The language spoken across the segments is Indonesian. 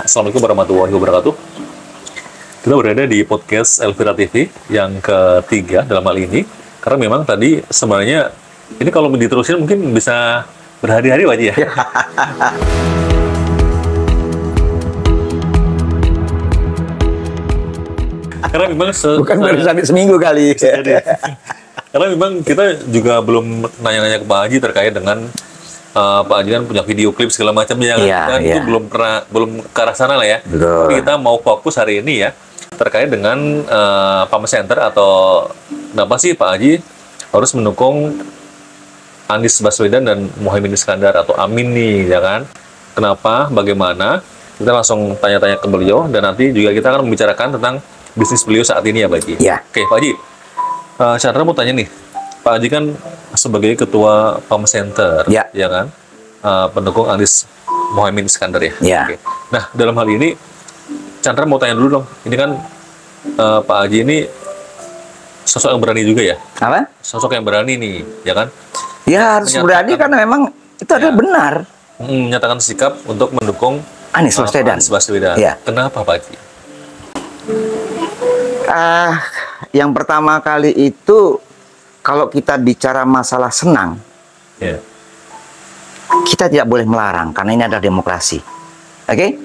Assalamualaikum warahmatullahi wabarakatuh. Kita berada di podcast Elvira TV yang ketiga dalam hal ini. Karena memang tadi sebenarnya ini kalau diterusin mungkin bisa berhari-hari Pak Haji ya. Karena memang bukan baru sampai seminggu kali. Karena memang kita juga belum nanya-nanya ke Pak Haji terkait dengan Pak Haji kan punya video klip segala macamnya kan, dan itu belum ke arah sana lah ya. Betul. Tapi kita mau fokus hari ini ya terkait dengan Pump Center atau kenapa sih Pak Haji harus mendukung Anies Baswedan dan Muhaimin Iskandar atau Amin nih ya kan? Kenapa? Bagaimana? Kita langsung tanya-tanya ke beliau dan nanti juga kita akan membicarakan tentang bisnis beliau saat ini ya Pak Haji. Ya. Oke Pak Haji, Chandra mau tanya nih. Pak Haji kan sebagai ketua Pump Center, ya kan, pendukung Anies Muhaimin Iskandar ya. Ya. Oke. Nah dalam hal ini, Chandra mau tanya dulu dong. Ini kan Pak Haji ini sosok yang berani juga ya. Apa? Sosok yang berani nih, ya kan? Ya harus berani karena memang itu adalah benar. Menyatakan sikap untuk mendukung Anies Baswedan. Anies Baswedan. Ya. Kenapa Pak Haji? Yang pertama kali itu, kalau kita bicara masalah senang, kita tidak boleh melarang karena ini adalah demokrasi. Oke?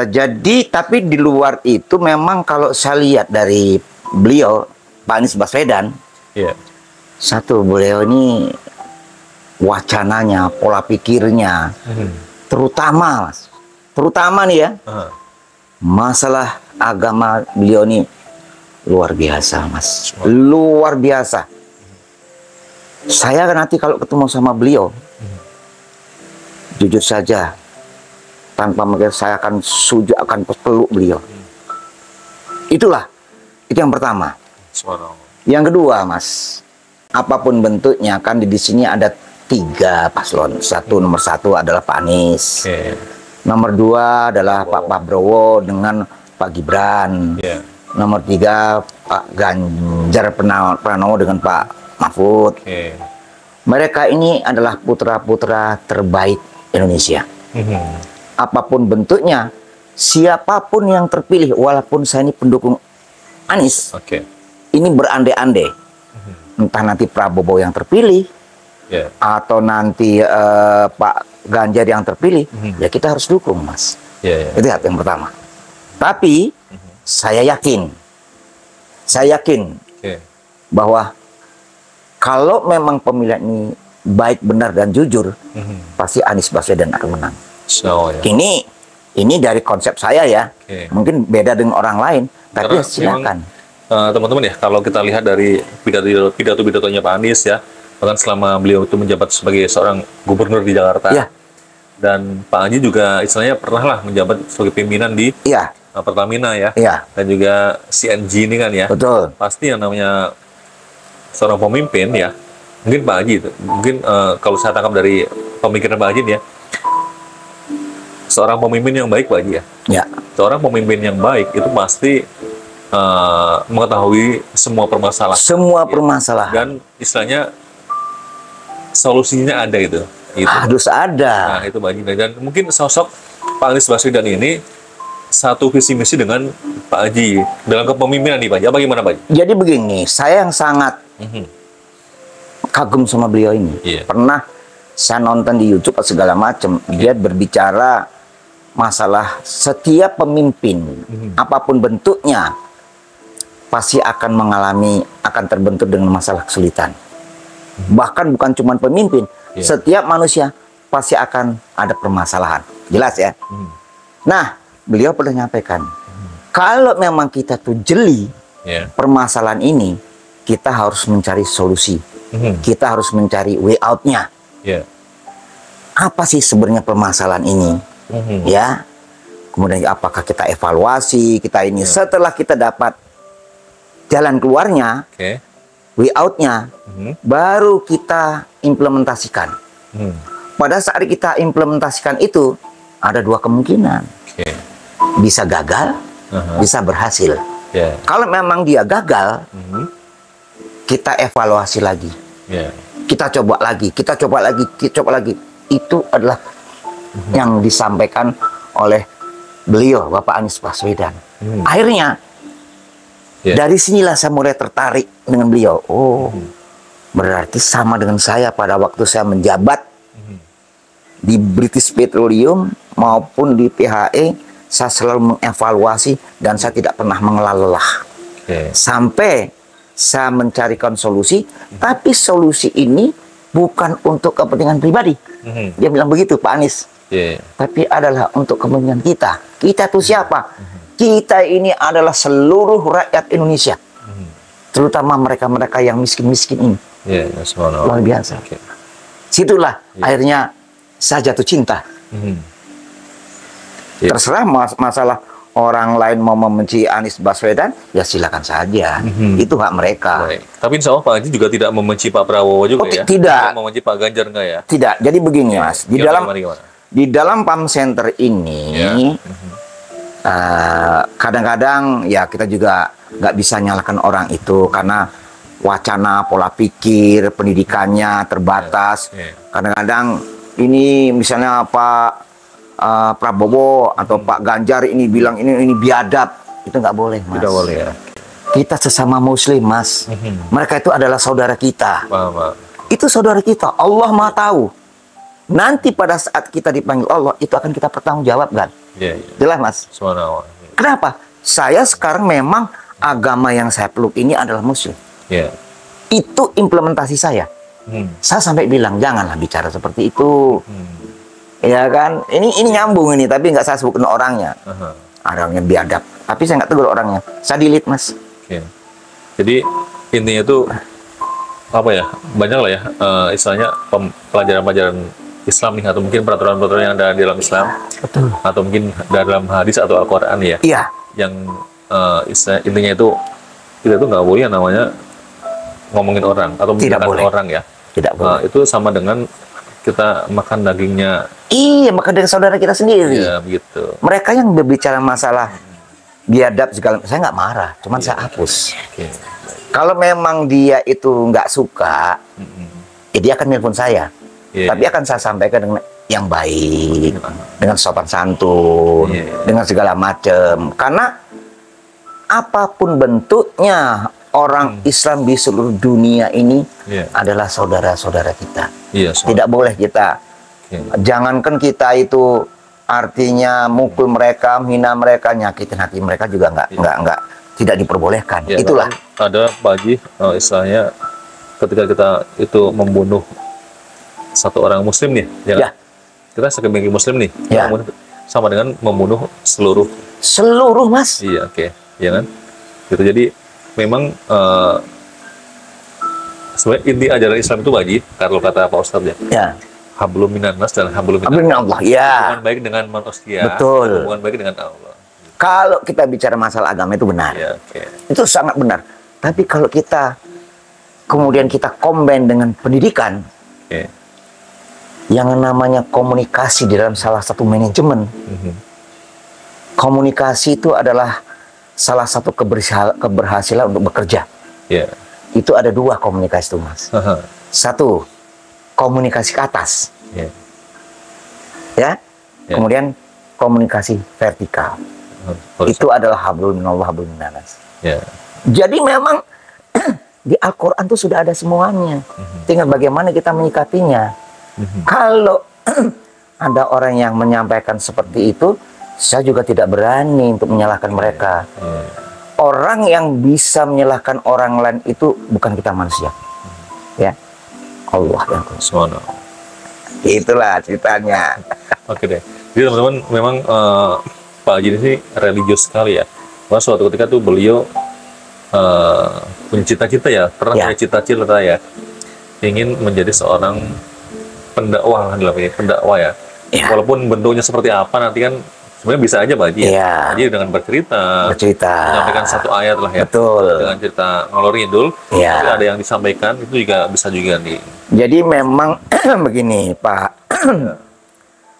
Jadi, tapi di luar itu memang kalau saya lihat dari beliau, Pak Anies Baswedan, satu, beliau ini wacananya, pola pikirnya, terutama nih ya, masalah agama beliau ini luar biasa, Mas. Luar biasa. Saya nanti kalau ketemu sama beliau, jujur saja, tanpa mikir saya akan sujud, akan peluk beliau. Itu yang pertama. Yang kedua, Mas, apapun bentuknya, kan di sini ada 3 paslon. Nomor satu adalah Pak Anies. Nomor 2 adalah Pak Prabowo dengan Pak Gibran. Nomor 3 Pak Ganjar Pranowo dengan Pak Mahfud. Mereka ini adalah putra-putra terbaik Indonesia. Apapun bentuknya, siapapun yang terpilih, walaupun saya ini pendukung Anies, ini berandai-andai. Entah nanti Prabowo yang terpilih, atau nanti Pak Ganjar yang terpilih, ya kita harus dukung, Mas. Itu yang pertama. Tapi saya yakin bahwa kalau memang pemilihan ini baik, benar, dan jujur, pasti Anies Baswedan akan menang. Ini dari konsep saya ya. Mungkin beda dengan orang lain, tapi silakan. Teman-teman ya, kalau kita lihat dari pidato-pidatonya Pak Anies ya, bahkan selama beliau itu menjabat sebagai seorang gubernur di Jakarta, dan Pak Haji juga istilahnya pernah lah menjabat sebagai pimpinan di Pertamina ya, dan juga CNG ini kan ya. Betul. Pasti yang namanya seorang pemimpin ya, mungkin Pak Haji itu, mungkin kalau saya tangkap dari pemikiran Pak Haji ya, seorang pemimpin yang baik Pak Haji ya. Seorang pemimpin yang baik itu pasti mengetahui semua permasalahan. Permasalahan. Dan istilahnya solusinya ada itu. Harus ada. Nah itu Pak Haji. Dan mungkin sosok Pak Anies Baswedan ini satu visi misi dengan Pak Haji dalam kepemimpinan nih Pak Haji. Apa gimana Pak Haji? Jadi begini, saya yang sangat kagum sama beliau ini. Pernah saya nonton di YouTube segala macam, dia berbicara masalah setiap pemimpin, apapun bentuknya, pasti akan terbentur dengan masalah kesulitan. Bahkan bukan cuma pemimpin, setiap manusia pasti akan ada permasalahan. Jelas ya? Nah, beliau pernah nyampaikan, kalau memang kita tuh jeli permasalahan ini, kita harus mencari solusi. Kita harus mencari way out-nya. Apa sih sebenarnya permasalahan ini? Ya. Kemudian apakah kita evaluasi, kita ini setelah kita dapat jalan keluarnya, way out-nya, baru kita implementasikan. Pada saat kita implementasikan itu, ada 2 kemungkinan. Bisa gagal, bisa berhasil. Kalau memang dia gagal, kita evaluasi lagi. Kita coba lagi, kita coba lagi. Itu adalah yang disampaikan oleh beliau, Bapak Anies Baswedan. Akhirnya, dari sinilah saya mulai tertarik dengan beliau. Oh, berarti sama dengan saya pada waktu saya menjabat di British Petroleum maupun di PHE, saya selalu mengevaluasi dan saya tidak pernah mengelah lelah. Sampai saya mencarikan solusi, tapi solusi ini bukan untuk kepentingan pribadi. Dia bilang begitu, Pak Anies. Tapi adalah untuk kepentingan kita. Kita itu siapa? Kita ini adalah seluruh rakyat Indonesia. Terutama mereka-mereka yang miskin-miskin ini. Luar biasa. Situlah akhirnya saya jatuh cinta. Terserah masalah orang lain mau membenci Anies Baswedan, ya silakan saja. Itu hak mereka. Tapi insya Allah Pak Haji juga tidak membenci Pak Prabowo juga ya? Tidak. Membenci Pak Ganjar enggak ya? Tidak. Jadi begini Mas, di dalam PAM Center ini, kadang-kadang ya kita juga nggak bisa nyalakan orang itu karena wacana, pola pikir, pendidikannya terbatas. Kadang-kadang ini misalnya Pak Prabowo atau Pak Ganjar ini bilang ini biadab, itu nggak boleh, Mas. Tidak boleh ya. Kita sesama Muslim, Mas. Mereka itu adalah saudara kita. Itu saudara kita. Allah Maha tahu. Nanti pada saat kita dipanggil Allah, itu akan kita pertanggungjawabkan. Jelas, Mas. Kenapa? Saya sekarang memang agama yang saya peluk ini adalah Muslim. Itu implementasi saya. Saya sampai bilang janganlah bicara seperti itu. Ya kan? Ini nyambung ini, tapi nggak saya sebutkan orangnya. Orangnya biadab. Tapi saya nggak tegur orangnya. Saya delete, Mas. Jadi intinya itu apa ya? Banyak lah ya istilahnya pelajaran-pelajaran Islam nih, atau mungkin peraturan-peraturan yang ada di dalam Islam. Betul. Atau mungkin dalam hadis atau Al-Quran ya. Iya. Yang intinya itu kita tuh nggak boleh yang namanya ngomongin orang atau menghinakan orang ya. Tidak boleh. Itu sama dengan kita makan dagingnya. Iya, makan daging saudara kita sendiri. Iya, begitu. Mereka yang berbicara masalah biadab segala, saya nggak marah, cuman saya hapus. Kalau memang dia itu nggak suka, ya dia akan nelpon saya. Tapi akan saya sampaikan dengan yang baik, dengan sopan santun, dengan segala macam. Karena apapun bentuknya, orang Islam di seluruh dunia ini adalah saudara-saudara kita. Tidak boleh kita, jangankan kita itu artinya mukul mereka, menghina mereka, nyakitin hati mereka juga nggak tidak diperbolehkan. Itulah. Ada Pak Haji, istilahnya ketika kita itu membunuh satu orang Muslim nih, ya. Kita sebagai Muslim nih, sama dengan membunuh seluruh Mas. Iya, ya kan? Gitu. Jadi memang sebenarnya inti ajaran Islam itu Pak Haji, kalau kata Pak Ustadz ya. Hablum minan nas dan hablum minan Allah. Ya. Hubungan baik dengan manusia. Betul. Hubungan baik dengan Allah. Kalau kita bicara masalah agama itu benar. Itu sangat benar. Tapi kalau kita kemudian kita combine dengan pendidikan, yang namanya komunikasi di dalam salah satu manajemen. Komunikasi itu adalah salah satu keberhasilan untuk bekerja. Itu ada dua komunikasi itu, Mas. Satu, komunikasi ke atas. Kemudian komunikasi vertikal. Itu adalah hablum minallah hablum minannas. Jadi memang di Al-Quran itu sudah ada semuanya. Tinggal bagaimana kita menyikapinya. Kalau ada orang yang menyampaikan seperti itu, saya juga tidak berani untuk menyalahkan mereka. Orang yang bisa menyalahkan orang lain itu bukan kita manusia. Ya, Allah yang Subhanallah. Itulah ceritanya. Oke deh. Jadi teman-teman memang Pak Haji ini religius sekali ya. Wah, suatu ketika tuh beliau punya cita-cita ya, pernah punya cita-cita ya, ingin menjadi seorang pendakwah ya. Walaupun bentuknya seperti apa nanti kan sebenarnya bisa aja Pak Haji. Haji dengan bercerita, menyampaikan satu ayat lah ya. Betul. Dengan cerita ngalor ngidul, tapi ada yang disampaikan itu juga bisa juga nih. Jadi memang begini Pak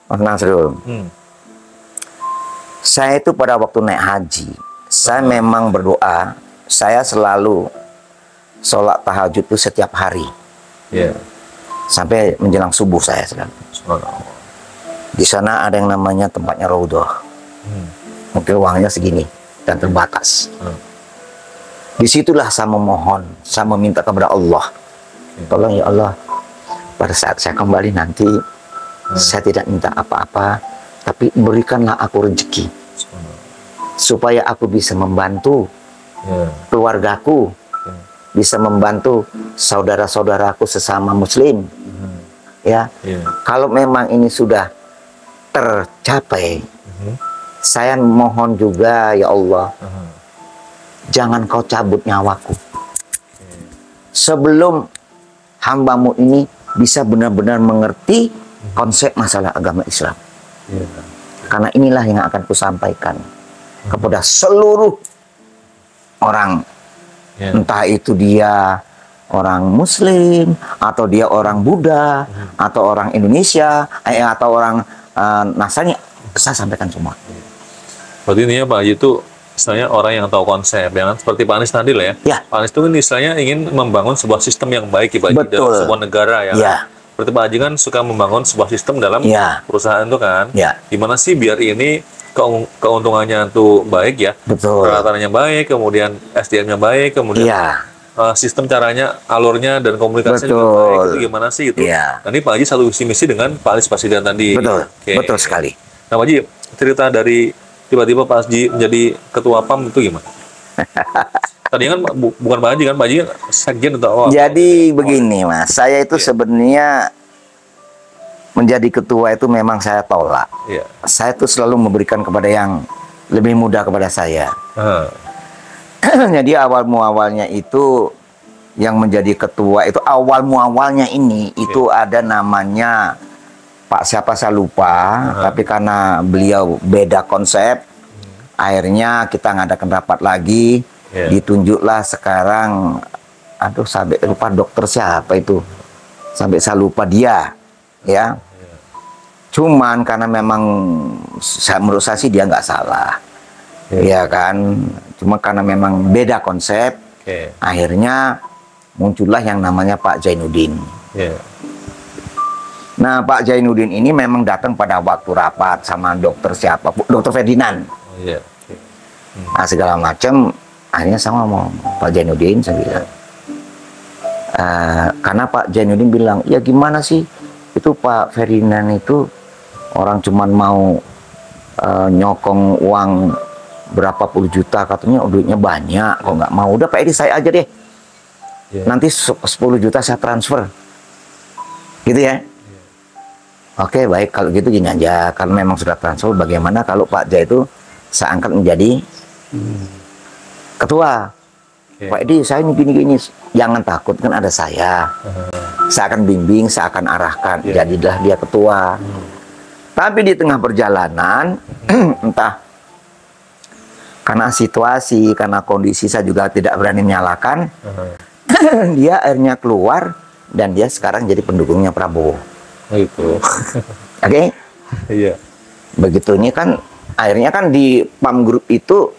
Mas Nasrul. Saya itu pada waktu naik haji, saya memang berdoa, saya selalu sholat tahajud itu setiap hari. Sampai menjelang subuh saya sedang. Di sana ada yang namanya tempatnya Raudhah. Mungkin uangnya segini dan terbatas. Disitulah saya memohon, saya meminta kepada Allah, tolong ya Allah, pada saat saya kembali nanti, saya tidak minta apa-apa, tapi berikanlah aku rezeki, supaya aku bisa membantu keluargaku, bisa membantu saudara-saudaraku sesama Muslim. Ya, kalau memang ini sudah tercapai, saya mohon juga ya Allah, jangan kau cabut nyawaku sebelum hambamu ini bisa benar-benar mengerti konsep masalah agama Islam. Karena inilah yang akan kusampaikan kepada seluruh orang, entah itu dia orang Muslim atau dia orang Buddha atau orang Indonesia atau orang Nasrani, saya sampaikan semua. Berarti intinya Pak Haji itu istilahnya orang yang tahu konsep, jangan seperti Pak Anies tadi lah ya. Pak Anies itu kan istilahnya ingin membangun sebuah sistem yang baik ya Pak Haji, dalam sebuah negara ya. Seperti Pak Haji kan suka membangun sebuah sistem dalam perusahaan itu kan. Gimana sih biar ini keuntungannya tuh baik ya, peralatannya baik, kemudian SDM-nya baik, kemudian sistem caranya, alurnya dan komunikasinya juga baik. Itu gimana sih itu? Nah, ini Pak Haji satu visi misi dengan Pak Anies Baswedan tadi. Betul sekali. Nah Pak Haji, cerita dari tiba-tiba Pak Haji menjadi ketua PAM itu gimana? Tadi kan bukan Pak Haji kan, Pak Haji kan sekjen atau Jadi begini Mas, saya itu sebenarnya menjadi ketua itu memang saya tolak. Saya itu selalu memberikan kepada yang lebih muda kepada saya. Jadi awal muawalnya itu yang menjadi ketua itu awal muawalnya ini itu ada namanya Pak siapa saya lupa, tapi karena beliau beda konsep, akhirnya kita ngadakan rapat lagi, ditunjuklah sekarang, aduh sampai lupa dokter siapa itu, sampai saya lupa dia, ya. Cuman karena memang menurut saya sih dia nggak salah, ya kan. Cuma karena memang beda konsep, akhirnya muncullah yang namanya Pak Zainuddin. Nah, Pak Zainuddin ini memang datang pada waktu rapat sama dokter siapa, dokter Ferdinand. Nah, segala macam, akhirnya saya ngomong, Pak Zainuddin, saya bilang. Karena Pak Zainuddin bilang, ya gimana sih, itu Pak Ferdinand itu orang cuman mau nyokong uang berapa puluh juta, katanya duitnya banyak, kok nggak mau, udah Pak Edi saya aja deh. Nanti 10 juta saya transfer. Gitu ya. Oke, baik, kalau gitu gini aja, kalau memang sudah transfer, bagaimana kalau Pak Jai itu saya angkat menjadi ketua. Pak Edi, saya ini gini-gini, jangan takut, kan ada saya. Saya akan bimbing, saya akan arahkan, jadilah dia ketua. Tapi di tengah perjalanan, entah karena situasi, karena kondisi saya juga tidak berani menyalahkan, dia akhirnya keluar, dan dia sekarang jadi pendukungnya Prabowo. Itu. Oke? Iya. Begitu ini kan akhirnya kan di PAM Group itu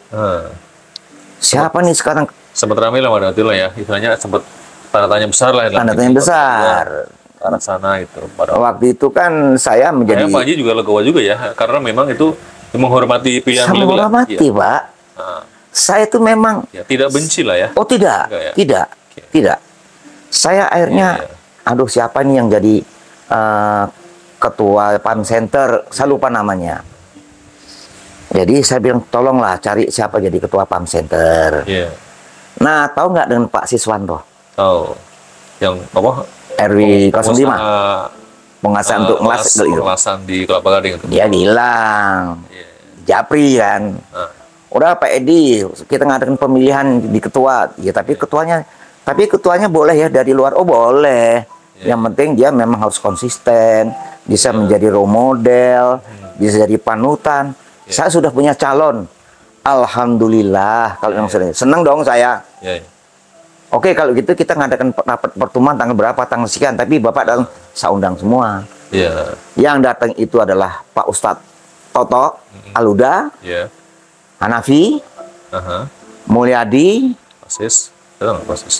siapa nih sekarang? Sempat ramai lah waktu itu lah ya. Istilahnya sempat tanda tanya besar lah. Tanda tanya besar. Karena sana itu. Waktu itu kan saya menjadi. Pak Haji juga legowo juga ya, karena memang itu menghormati pilihan beliau. Menghormati Pak. Saya itu memang. Ya, tidak benci lah ya. Oh tidak, ya? tidak. Saya akhirnya, aduh siapa nih yang jadi ketua PAM Center, saya lupa namanya. Jadi saya bilang tolonglah cari siapa jadi ketua PAM Center. Nah, tahu nggak dengan Pak Siswanto? Tahu. Yang apa? RW 05. Pengasahan untuk ngelas itu. Pengelasan di Kelapa Gading itu. Dia bilang, Japri kan. Udah Pak Edi, kita ngadakan pemilihan di ketua. Ya, tapi ketuanya boleh ya dari luar. Oh boleh. Yang penting dia memang harus konsisten, bisa menjadi role model, bisa jadi panutan. Saya sudah punya calon. Alhamdulillah. Kalau yang senang dong saya. Oke, kalau gitu kita ngadakan rapat pertemuan tanggal berapa, tanggal sekian. Tapi Bapak datang, saya undang semua. Yang datang itu adalah Pak Ustadz Toto Aluda, Hanafi, Mulyadi,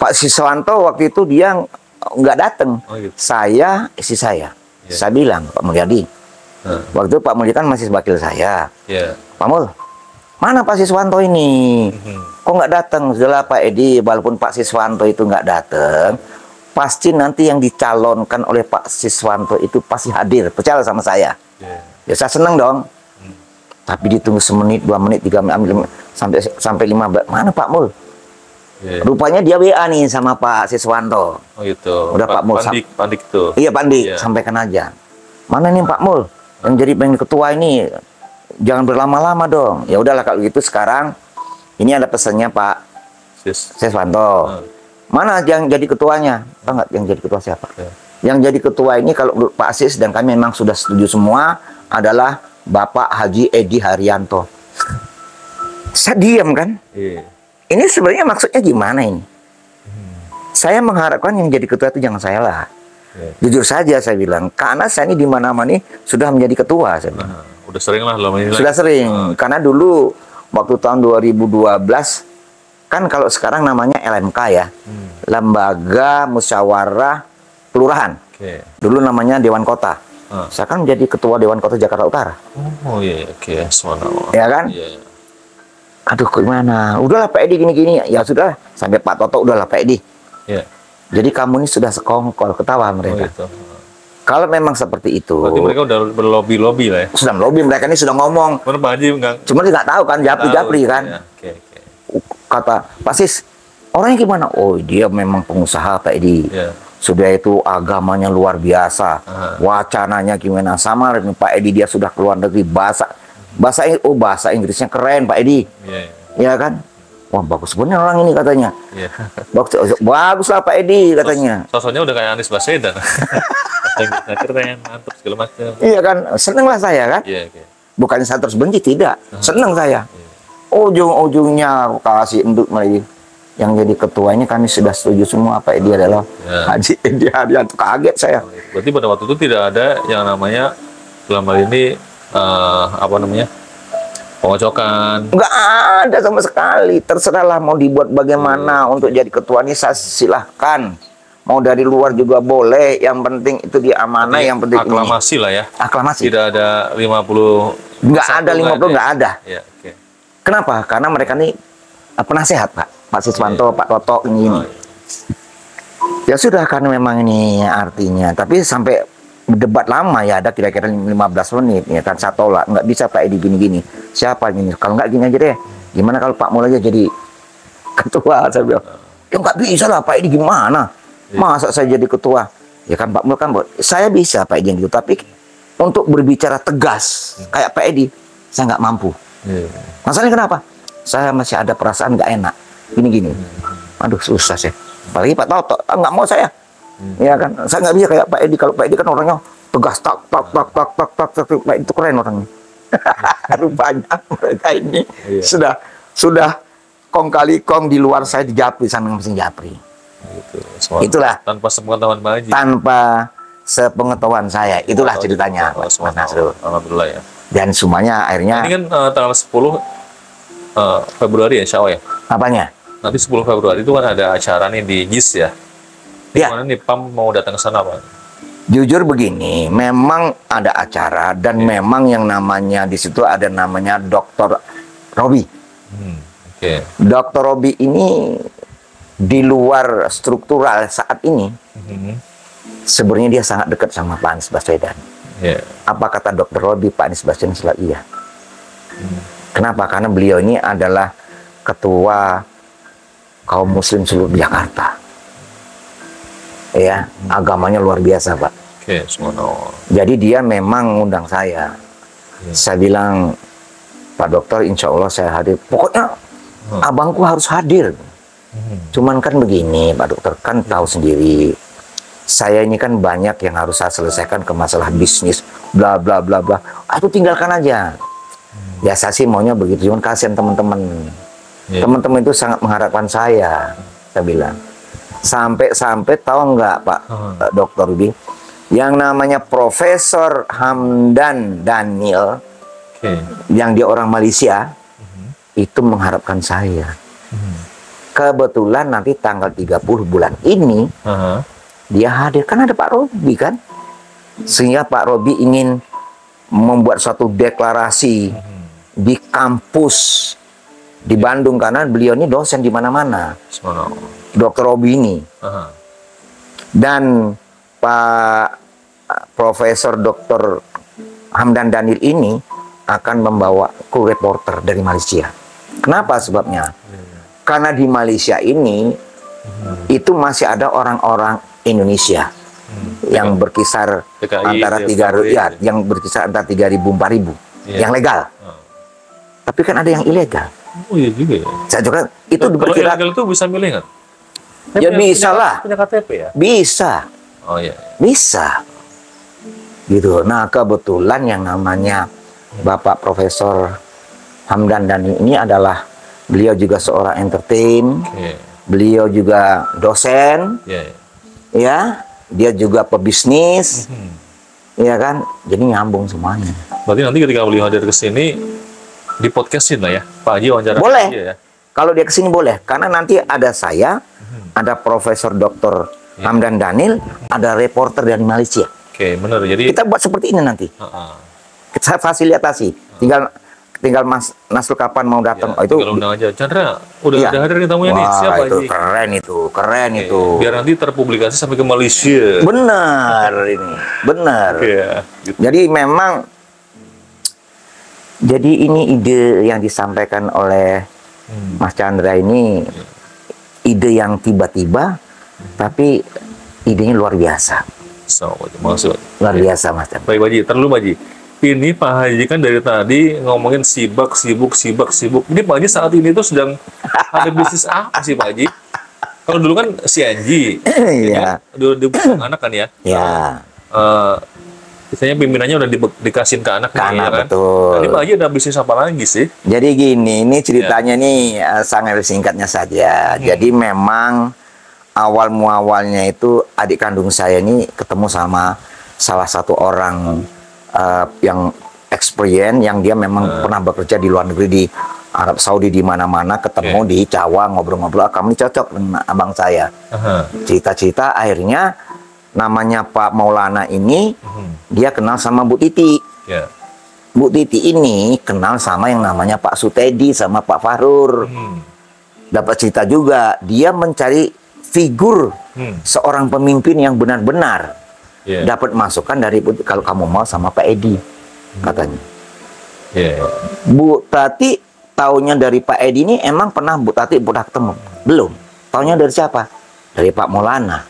Pak Siswanto waktu itu dia nggak datang. Saya, istri saya bilang, Pak Mulyadi, Waktu itu Pak Mul kan masih wakil saya. Yeah. Pak Mul, mana Pak Siswanto ini? Kok nggak datang? Sudahlah Pak Edi, walaupun Pak Siswanto itu nggak datang, pasti nanti yang dicalonkan oleh Pak Siswanto itu pasti hadir. Percaya sama saya. Ya saya seneng dong. Tapi ditunggu semenit, 2 menit, 3 menit, sampai 15. Mana Pak Mul? Rupanya dia WA nih sama Pak Siswanto. Oh gitu. Udah Pak Mul. Pandik tuh. Iya Pandik, sampaikan aja. Mana nih Pak Mul? Yang jadi pengen ketua ini, jangan berlama-lama dong. Ya udahlah kalau gitu sekarang ini ada pesannya Pak Siswanto. Mana yang jadi ketuanya? Tahu nggak yang jadi ketua siapa? Yang jadi ketua ini kalau menurut Pak Sis dan kami memang sudah setuju semua adalah Bapak Haji Edi Haryanto. Saya diam kan? Ini sebenarnya maksudnya gimana ini? Saya mengharapkan yang jadi ketua itu jangan saya lah. Jujur saja saya bilang, karena saya ini di mana-mana nih sudah menjadi ketua. Saya bilang. Udah sering lah loh. Sudah sering, karena dulu waktu tahun 2012 kan kalau sekarang namanya LMK ya, Lembaga Musyawarah Kelurahan. Dulu namanya Dewan Kota. Saya kan menjadi ketua Dewan Kota Jakarta Utara. Oh iya, oke, ya kan? Aduh, gimana? Udahlah Pak Edi gini-gini. Ya sudah, sampai Pak Toto udahlah Pak Edi. Jadi kamu ini sudah sekongkol, ketawa mereka. Kalau memang seperti itu. Berarti mereka udah berlobby-lobby lah ya? Sudah melobi, mereka ini sudah ngomong. Bener Pak Haji enggak? Cuma dia nggak tahu kan, japri-japri kan. Kata Pak Sis, orangnya gimana? Oh dia memang pengusaha Pak Edi. Sudah itu agamanya luar biasa. Wacananya gimana? Sama Pak Edi dia sudah keluar negeri, bahasa Inggrisnya keren Pak Edi. Ya kan? Wah bagus bener orang ini katanya. Bagus lah Pak Edi katanya. Sosoknya udah kayak Anies Baswedan. Keren, mantap segala macam. Iya kan, seneng lah saya kan. Bukannya saya terus benci, tidak. Seneng saya. Ujung-ujungnya kasih enduk lagi. Yang jadi ketuanya kami sudah setuju semua Pak Edi adalah Haji Edi Haryanto. Kaget saya. Berarti pada waktu itu tidak ada yang namanya dalam hal ini pengocokan. Nggak ada sama sekali. Terserahlah mau dibuat bagaimana untuk jadi ketua ini, saya silahkan. Mau dari luar juga boleh. Yang penting itu dia amanah. Yang penting aklamasi ini lah ya. Aklamasi. Tidak ada 50. Nggak ada 50, nggak ada. Kenapa? Karena mereka ini penasehat Pak Siswanto, Pak Toto ini. Ya sudah, karena memang ini artinya. Tapi sampai debat lama ya, ada kira-kira 15 menit ya kan, saya tolak, nggak bisa Pak Edi gini-gini. Siapa gini? Kalau nggak gini aja deh. Gimana kalau Pak Mul aja jadi ketua? Saya bilang, ya nggak bisa lah Pak Edi, gimana? Masa saya jadi ketua? Ya kan Pak Mul kan, saya bisa Pak Edi gitu, tapi untuk berbicara tegas kayak Pak Edi, saya nggak mampu. Masalahnya kenapa? Saya masih ada perasaan nggak enak. Gini-gini. Aduh susah sih. Apalagi Pak Toto, nggak mau saya. Ya kan, saya nggak bisa kayak Pak Edi. Kalau Pak Edi kan orangnya tegas, tak. Pak Edi itu keren orangnya. Rupanya mereka ini sudah kong kali kong di luar saya dijapri sama mesin japri. Itulah. Tanpa sepengetahuan Pak Haji. Tanpa sepengetahuan saya. Itulah ceritanya, Mas Nasrul. Alhamdulillah ya. Dan semuanya akhirnya. Ini kan tanggal 10 Februari ya, Insya Allah ya. Apanya? Nanti 10 Februari itu kan ada acara nih di JIS ya. Gimana nih PAM mau datang ke sana Pak? Jujur begini, memang ada acara dan memang yang namanya di situ ada namanya Dr. Robi. Dr. Robi ini di luar struktural saat ini, sebenarnya dia sangat dekat sama Pak Anies Baswedan. Apa kata Dr. Robi, Pak Anies Baswedan selalu iya. Kenapa? Karena beliau ini adalah ketua kaum muslim seluruh Jakarta. Ya, agamanya luar biasa, Pak. Jadi dia memang ngundang saya. Saya bilang, Pak Dokter, insya Allah saya hadir. Pokoknya abangku harus hadir. Cuman kan begini, Pak Dokter, kan tahu sendiri. Saya ini kan banyak yang harus saya selesaikan ke masalah bisnis, bla bla bla bla. Itu tinggalkan aja. Ya saya sih maunya begitu, cuman kasihan teman-teman. Teman-teman itu sangat mengharapkan saya bilang. Sampai tahu nggak Pak Dr. Ruby, yang namanya Profesor Hamdan Daniel, yang dia orang Malaysia, itu mengharapkan saya. Kebetulan nanti tanggal 30 bulan ini, dia hadir. Kan ada Pak Robi kan? Sehingga Pak Robi ingin membuat suatu deklarasi di kampus di Bandung, karena beliau ini dosen di mana-mana. Dr. Robi ini. Dan Pak Profesor Dr. Hamdan Dhanil ini akan membawa kru reporter dari Malaysia. Kenapa sebabnya? Karena di Malaysia ini itu masih ada orang-orang Indonesia yang berkisar antara 3.000, ya, yang berkisar antara 3.000 4.000 yang legal. Tapi kan ada yang ilegal. Oh iya juga ya. Saya juga itu kalau diperkirakan ilegal itu bisa milih nggak? Ya bisa lah. Punya KTP ya? Bisa. Oh iya. Bisa. Gitu. Nah, kebetulan yang namanya Bapak Profesor Hamdan Dhanil ini adalah beliau juga seorang entertain. Beliau juga dosen. Ya, dia juga pebisnis. Ya kan? Jadi nyambung semuanya. Berarti nanti ketika beliau hadir ke sini di podcastin lah ya, Pak Haji wawancara. Boleh. Ya. Kalau dia kesini boleh, karena nanti ada saya, ada Profesor Dr. Hamdan Dhanil, ada reporter dari Malaysia. Oke, benar. Jadi kita buat seperti ini nanti. Kita fasilitasi. Tinggal Mas Nasrul kapan mau datang. Ya, itu undang aja. Chandra, udah hadir nih tamunya nih. Siapa itu? Keren itu. Biar nanti terpublikasi sampai ke Malaysia. Benar ini, benar. Gitu. Jadi ini ide yang disampaikan oleh Mas Chandra ini ide yang tiba-tiba, tapi idenya luar biasa. Luar biasa, Mas Chandra. Baik, Pak Haji. Terlalu, Pak Haji. Ini Pak Haji kan dari tadi ngomongin sibuk. Ini Pak Haji saat ini tuh sedang ada bisnis apa sih, Pak Haji? Kalau dulu kan CNG, ya. Dulu anak kan ya. Ya. Biasanya pimpinannya udah dikasihin ke anak, kan? Betul. Tadi Pak Haji ada bisnis apa lagi sih? Jadi gini, ini ceritanya nih sangat singkatnya saja. Jadi memang awal muawalnya itu adik kandung saya ini ketemu sama salah satu orang yang experience, yang dia memang pernah bekerja di luar negeri, di Arab Saudi, di mana-mana, ketemu di Cawang, ngobrol-ngobrol, kamu ini cocok dengan abang saya. Cerita-cerita akhirnya namanya Pak Maulana ini, dia kenal sama Bu Titi. Bu Titi ini kenal sama yang namanya Pak Sutedi sama Pak Fahrur. Dapat cerita juga, dia mencari figur seorang pemimpin yang benar-benar dapat masukan dari kalau kamu mau sama Pak Edi, katanya. Bu Tati taunya dari Pak Edi ini, emang pernah Bu Tati udah ketemu? Belum. Taunya dari siapa? Dari Pak Maulana.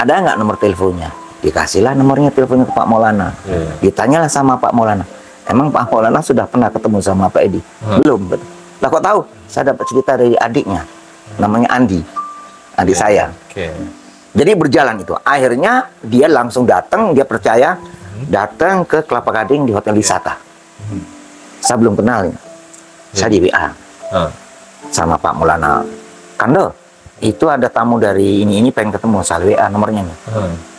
Ada nggak nomor teleponnya? Dikasihlah nomornya teleponnya ke Pak Maulana. Ditanyalah sama Pak Maulana, emang Pak Maulana sudah pernah ketemu sama Pak Edi? Belum. Lah kok tahu? Saya dapat cerita dari adiknya, namanya Andi, adik saya. Jadi berjalan itu. Akhirnya dia langsung datang, dia percaya, datang ke Kelapa Gading di hotel wisata. Saya belum kenal, saya di WA sama Pak Maulana. Kando, itu ada tamu dari ini pengen ketemu, saya WA nomornya nih.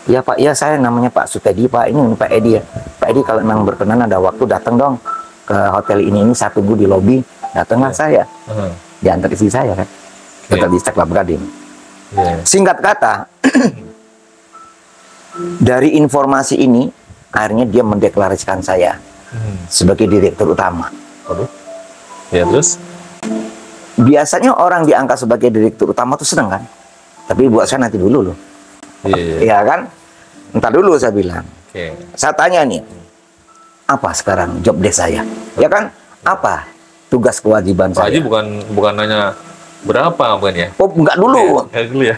Ya Pak, ya saya namanya Pak Sutedi Pak, ini Pak Edi ya. Pak Edi kalau memang berkenan ada waktu datang dong ke hotel ini, saya tunggu di lobi. Datanglah saya, diantar istri saya kan, hotel wisata Kelapa Gading. Singkat kata, dari informasi ini akhirnya dia mendeklarasikan saya sebagai direktur utama. Terus? Biasanya orang diangkat sebagai direktur utama tuh seneng kan, tapi buat saya nanti dulu loh. Iya kan, entar dulu saya bilang. Saya tanya nih, apa sekarang job desk saya? Ya kan, apa tugas kewajiban Pak saya? Haji bukan nanya berapa bukan ya? Oh, enggak dulu. Dulu ya.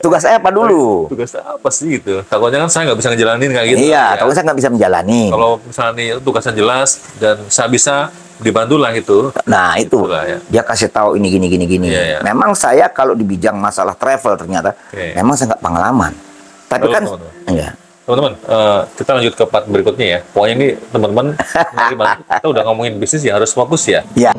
Tugas saya apa dulu? Tugas apa sih gitu? Takutnya kan saya nggak bisa ngejalanin kayak gitu. Iya, takutnya saya nggak bisa menjalani. Kalau misalnya nih tugasnya jelas dan saya bisa dibantu lah itu. Nah itu ya. Dia kasih tahu ini gini. Memang saya kalau di bidang masalah travel ternyata memang saya nggak pengalaman. Tapi kan, teman-teman, kita lanjut ke part berikutnya ya. Pokoknya ini teman-teman, kita udah ngomongin bisnis ya harus fokus ya. Ya.